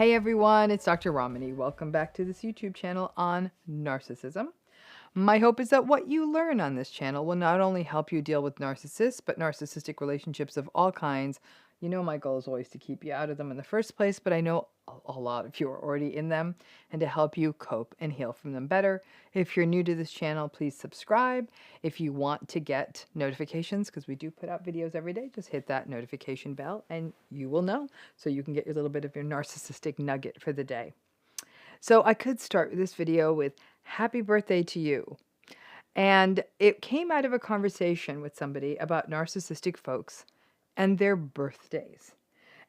Hey everyone, it's Dr. Ramani. Welcome back to this YouTube channel on narcissism. My hope is that what you learn on this channel will not only help you deal with narcissists, but narcissistic relationships of all kinds. You know my goal is always to keep you out of them in the first place, but I know a lot of you are already in them, and to help you cope and heal from them better. If you're new to this channel, please subscribe. If you want to get notifications, because we do put out videos every day, just hit that notification bell and you will know, so you can get your little bit of your narcissistic nugget for the day. So I could start this video with happy birthday to you. And it came out of a conversation with somebody about narcissistic folks and their birthdays.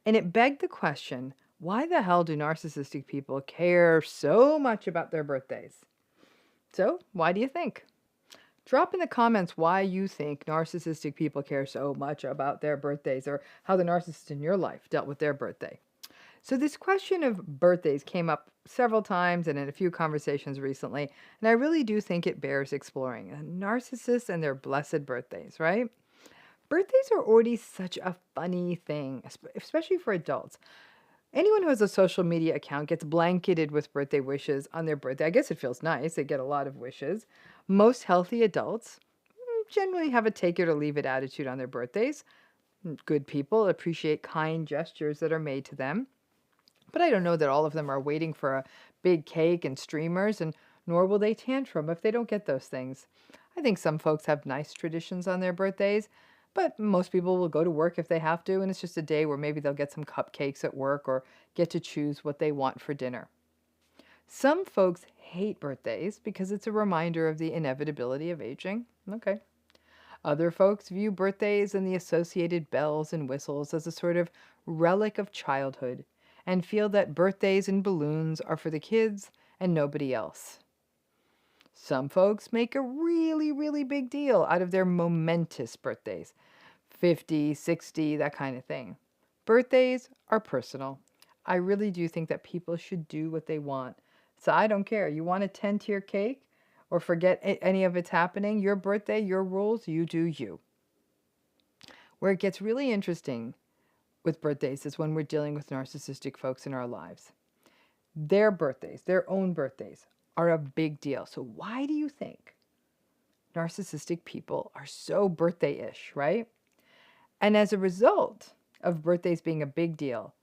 And it begged the question, why the hell do narcissistic people care so much about their birthdays? So, why do you think? Drop in the comments why you think narcissistic people care so much about their birthdays, or how the narcissist in your life dealt with their birthday. So this question of birthdays came up several times and in a few conversations recently, and I really do think it bears exploring. Narcissists and their blessed birthdays, right? Birthdays are already such a funny thing, especially for adults. Anyone who has a social media account gets blanketed with birthday wishes on their birthday. I guess it feels nice. They get a lot of wishes. Most healthy adults generally have a take it or leave it attitude on their birthdays. Good people appreciate kind gestures that are made to them. But I don't know that all of them are waiting for a big cake and streamers, and nor will they tantrum if they don't get those things. I think some folks have nice traditions on their birthdays, but most people will go to work if they have to, and it's just a day where maybe they'll get some cupcakes at work or get to choose what they want for dinner. Some folks hate birthdays because it's a reminder of the inevitability of aging. Okay. Other folks view birthdays and the associated bells and whistles as a sort of relic of childhood, and feel that birthdays and balloons are for the kids and nobody else. Some folks make a really, really big deal out of their momentous birthdays. 50, 60, that kind of thing. Birthdays are personal. I really do think that people should do what they want. So I don't care. You want a 10-tier cake or forget any of it's happening? Your birthday, your rules, you do you. Where it gets really interesting with birthdays is when we're dealing with narcissistic folks in our lives. Their birthdays, their own birthdays, are a big deal. So why do you think narcissistic people are so birthday-ish, right? And as a result of birthdays being a big deal,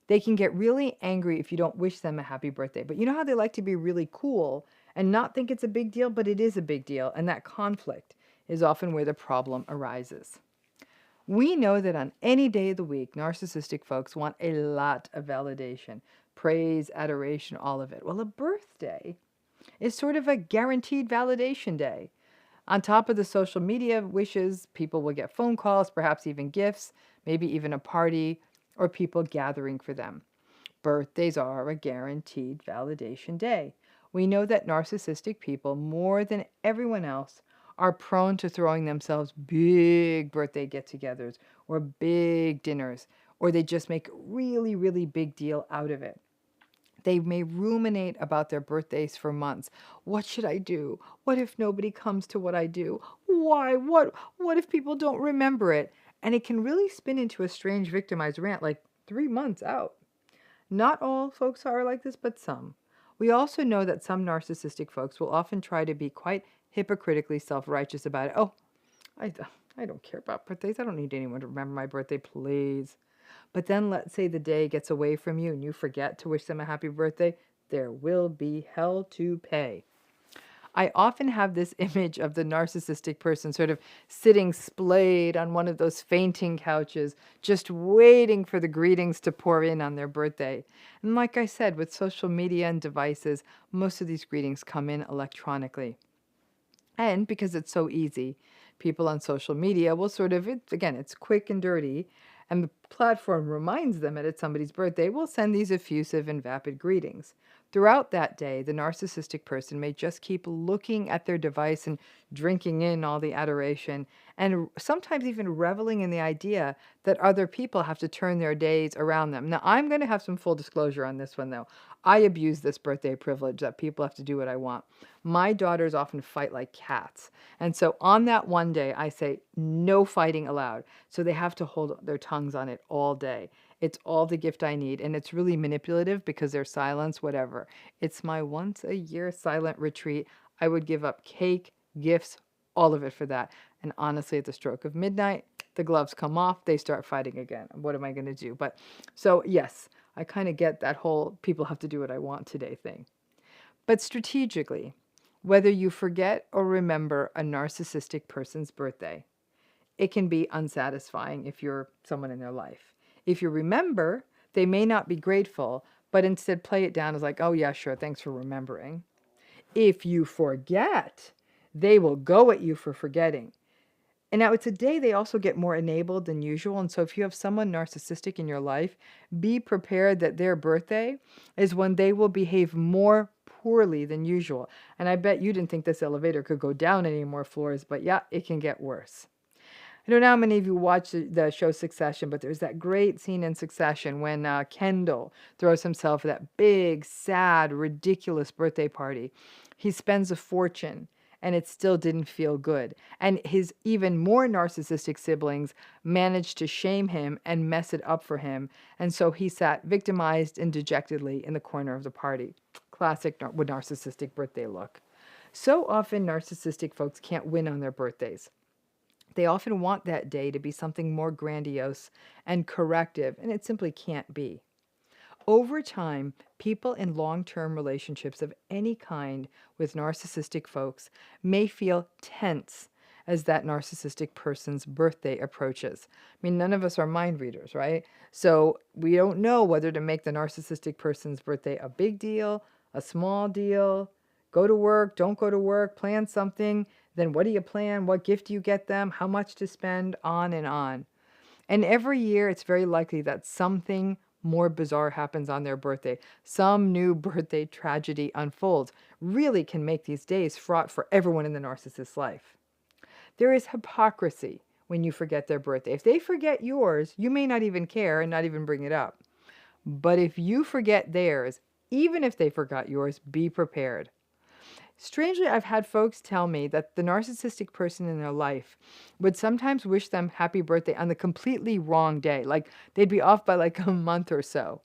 they can get really angry if you don't wish them a happy birthday. But you know how they like to be really cool and not think it's a big deal, but it is a big deal, and that conflict is often where the problem arises. We know that on any day of the week, narcissistic folks want a lot of validation, praise, adoration, all of it. Well, a birthday is sort of a guaranteed validation day. On top of the social media wishes, people will get phone calls, perhaps even gifts, maybe even a party, or people gathering for them. Birthdays are a guaranteed validation day. We know that narcissistic people, more than everyone else, are prone to throwing themselves big birthday get-togethers or big dinners, or they just make a really, really big deal out of it. They may ruminate about their birthdays for months. What should I do? What if nobody comes to what I do? Why? What if people don't remember it? And it can really spin into a strange victimized rant like 3 months out. Not all folks are like this, but some. We also know that some narcissistic folks will often try to be quite hypocritically self-righteous about it. Oh, I don't care about birthdays. I don't need anyone to remember my birthday, please. But then let's say the day gets away from you and you forget to wish them a happy birthday. There will be hell to pay. I often have this image of the narcissistic person sort of sitting splayed on one of those fainting couches, just waiting for the greetings to pour in on their birthday. And like I said, with social media and devices, most of these greetings come in electronically. And because it's so easy, people on social media will sort of, it's quick and dirty, and the platform reminds them that it's somebody's birthday, will send these effusive and vapid greetings. Throughout that day, the narcissistic person may just keep looking at their device and drinking in all the adoration, and sometimes even reveling in the idea that other people have to turn their days around them. Now, I'm going to have some full disclosure on this one, though. I abuse this birthday privilege that people have to do what I want. My daughters often fight like cats. And so on that one day, I say, no fighting allowed. So they have to hold their tongues on it all day. It's all the gift I need. And it's really manipulative because their silence, whatever. It's my once a year silent retreat. I would give up cake, gifts, all of it for that. And honestly, at the stroke of midnight, the gloves come off, they start fighting again. What am I going to do? But so, yes, I kind of get that whole people have to do what I want today thing. But strategically, whether you forget or remember a narcissistic person's birthday, it can be unsatisfying if you're someone in their life. If you remember, they may not be grateful, but instead play it down as like, oh yeah, sure, thanks for remembering. If you forget, they will go at you for forgetting. And now it's a day they also get more enabled than usual. And so if you have someone narcissistic in your life, be prepared that their birthday is when they will behave more poorly than usual. And I bet you didn't think this elevator could go down any more floors, but yeah, it can get worse. I don't know how many of you watch the show Succession, but there's that great scene in Succession when Kendall throws himself at that big, sad, ridiculous birthday party. He spends a fortune, and it still didn't feel good. And his even more narcissistic siblings managed to shame him and mess it up for him. And so he sat victimized and dejectedly in the corner of the party. Classic narcissistic birthday look. So often narcissistic folks can't win on their birthdays. They often want that day to be something more grandiose and corrective, and it simply can't be. Over time, people in long-term relationships of any kind with narcissistic folks may feel tense as that narcissistic person's birthday approaches. I mean, none of us are mind readers, right? So we don't know whether to make the narcissistic person's birthday a big deal, a small deal, go to work, don't go to work, plan something. Then what do you plan? What gift do you get them? How much to spend? On and on. And every year, it's very likely that something more bizarre happens on their birthday. Some new birthday tragedy unfolds. Really can make these days fraught for everyone in the narcissist's life. There is hypocrisy when you forget their birthday. If they forget yours, you may not even care and not even bring it up. But if you forget theirs, even if they forgot yours, be prepared. Strangely, I've had folks tell me that the narcissistic person in their life would sometimes wish them happy birthday on the completely wrong day. Like they'd be off by like a month or so.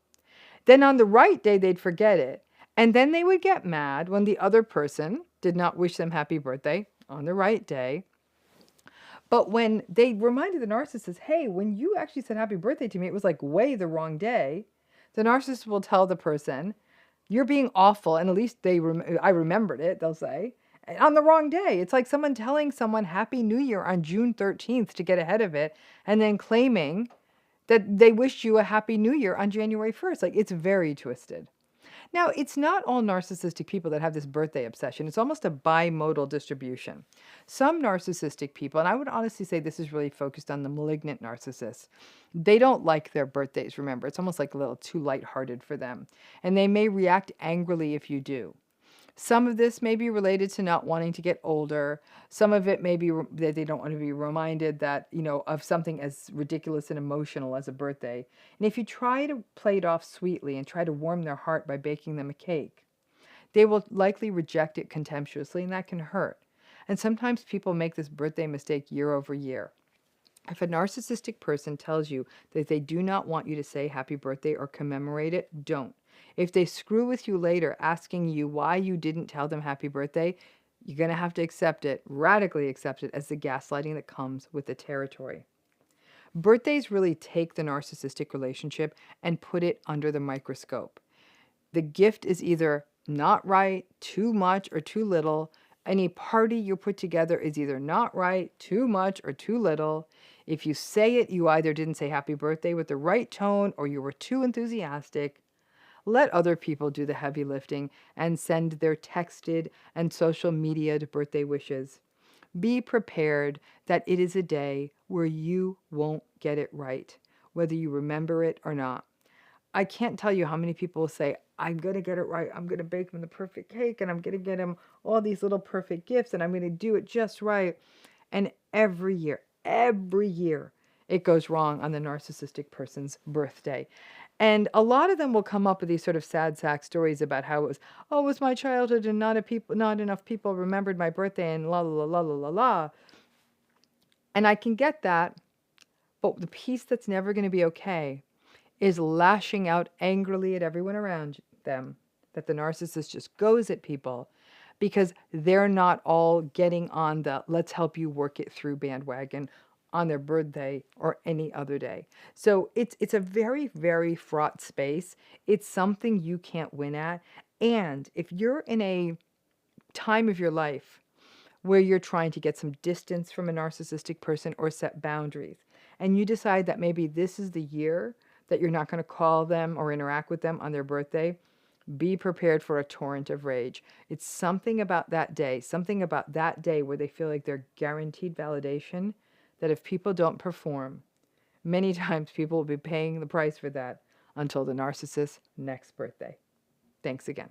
Then on the right day, they'd forget it. And then they would get mad when the other person did not wish them happy birthday on the right day. But when they reminded the narcissist, hey, when you actually said happy birthday to me, it was like way the wrong day, the narcissist will tell the person, you're being awful, and at least I remembered it, they'll say, on the wrong day. It's like someone telling someone Happy New Year on June 13th to get ahead of it, and then claiming that they wished you a Happy New Year on January 1st. Like, it's very twisted. Now, it's not all narcissistic people that have this birthday obsession. It's almost a bimodal distribution. Some narcissistic people, and I would honestly say this is really focused on the malignant narcissists, they don't like their birthdays, remember. It's almost like a little too lighthearted for them. And they may react angrily if you do. Some of this may be related to not wanting to get older. Some of it may be that they don't want to be reminded that, of something as ridiculous and emotional as a birthday. And if you try to play it off sweetly and try to warm their heart by baking them a cake, they will likely reject it contemptuously, and that can hurt. And sometimes people make this birthday mistake year over year. If a narcissistic person tells you that they do not want you to say happy birthday or commemorate it, don't. If they screw with you later asking you why you didn't tell them happy birthday, you're going to have to accept it, radically accept it, as the gaslighting that comes with the territory. Birthdays really take the narcissistic relationship and put it under the microscope. The gift is either not right, too much, or too little. Any party you put together is either not right, too much, or too little. If you say it, you either didn't say happy birthday with the right tone or you were too enthusiastic. Let other people do the heavy lifting and send their texted and social media'd birthday wishes. Be prepared that it is a day where you won't get it right, whether you remember it or not. I can't tell you how many people will say, I'm going to get it right. I'm going to bake him the perfect cake, and I'm going to get him all these little perfect gifts, and I'm going to do it just right. And every year, it goes wrong on the narcissistic person's birthday. And a lot of them will come up with these sort of sad sack stories about how it was my childhood and not enough people remembered my birthday and la la la la la la. And I can get that, but the piece that's never going to be okay is lashing out angrily at everyone around them, that the narcissist just goes at people because they're not all getting on the let's help you work it through bandwagon on their birthday or any other day. So it's a very, very fraught space. It's something you can't win at. And if you're in a time of your life where you're trying to get some distance from a narcissistic person or set boundaries, and you decide that maybe this is the year that you're not going to call them or interact with them on their birthday, be prepared for a torrent of rage. It's something about that day where they feel like they're guaranteed validation, that if people don't perform, many times people will be paying the price for that until the narcissist's next birthday. Thanks again.